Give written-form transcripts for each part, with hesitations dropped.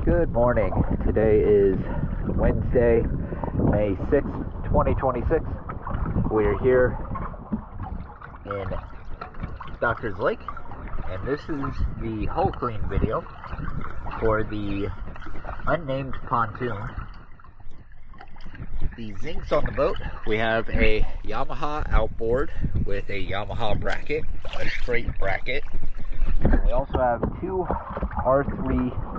Good morning. Today is Wednesday, May 6th, 2026. We're here in Doctor's Lake, and this is the hull clean video for the unnamed pontoon. The zincs on the boat, we have a Yamaha outboard with a Yamaha bracket, a straight bracket. We also have two R3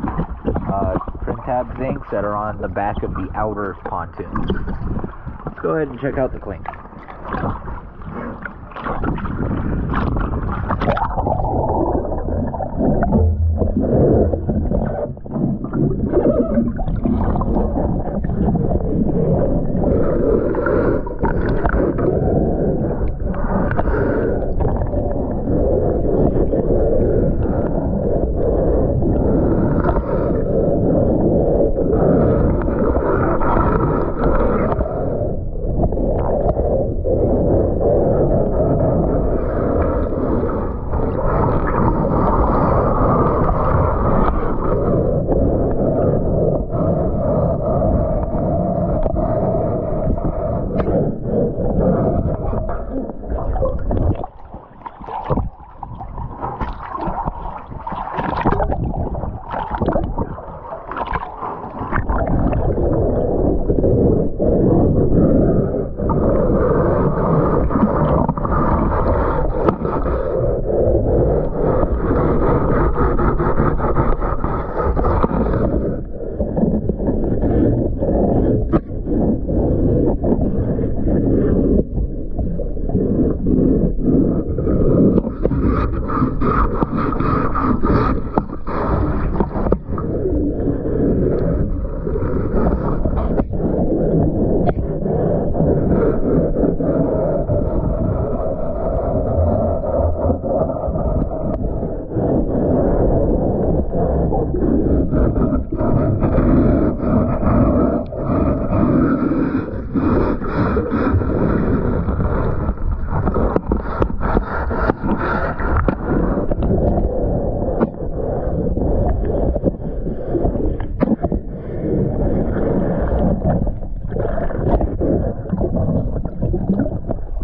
trim tab zincs that are on the back of the outer pontoon. Let's go ahead and check out the clink.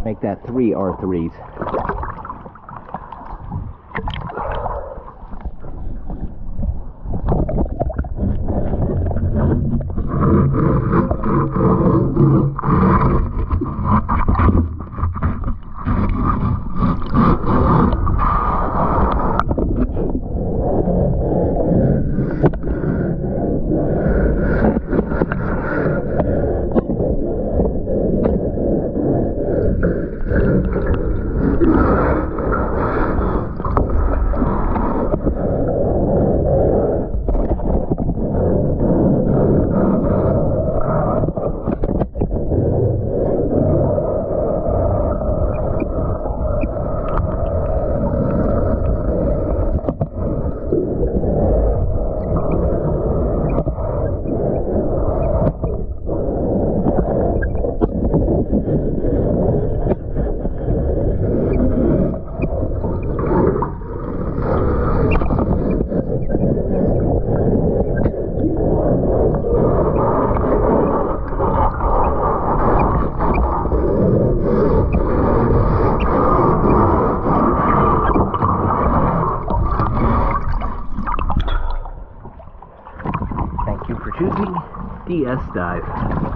Make that 3 R3s. Thank you for choosing DS Dive.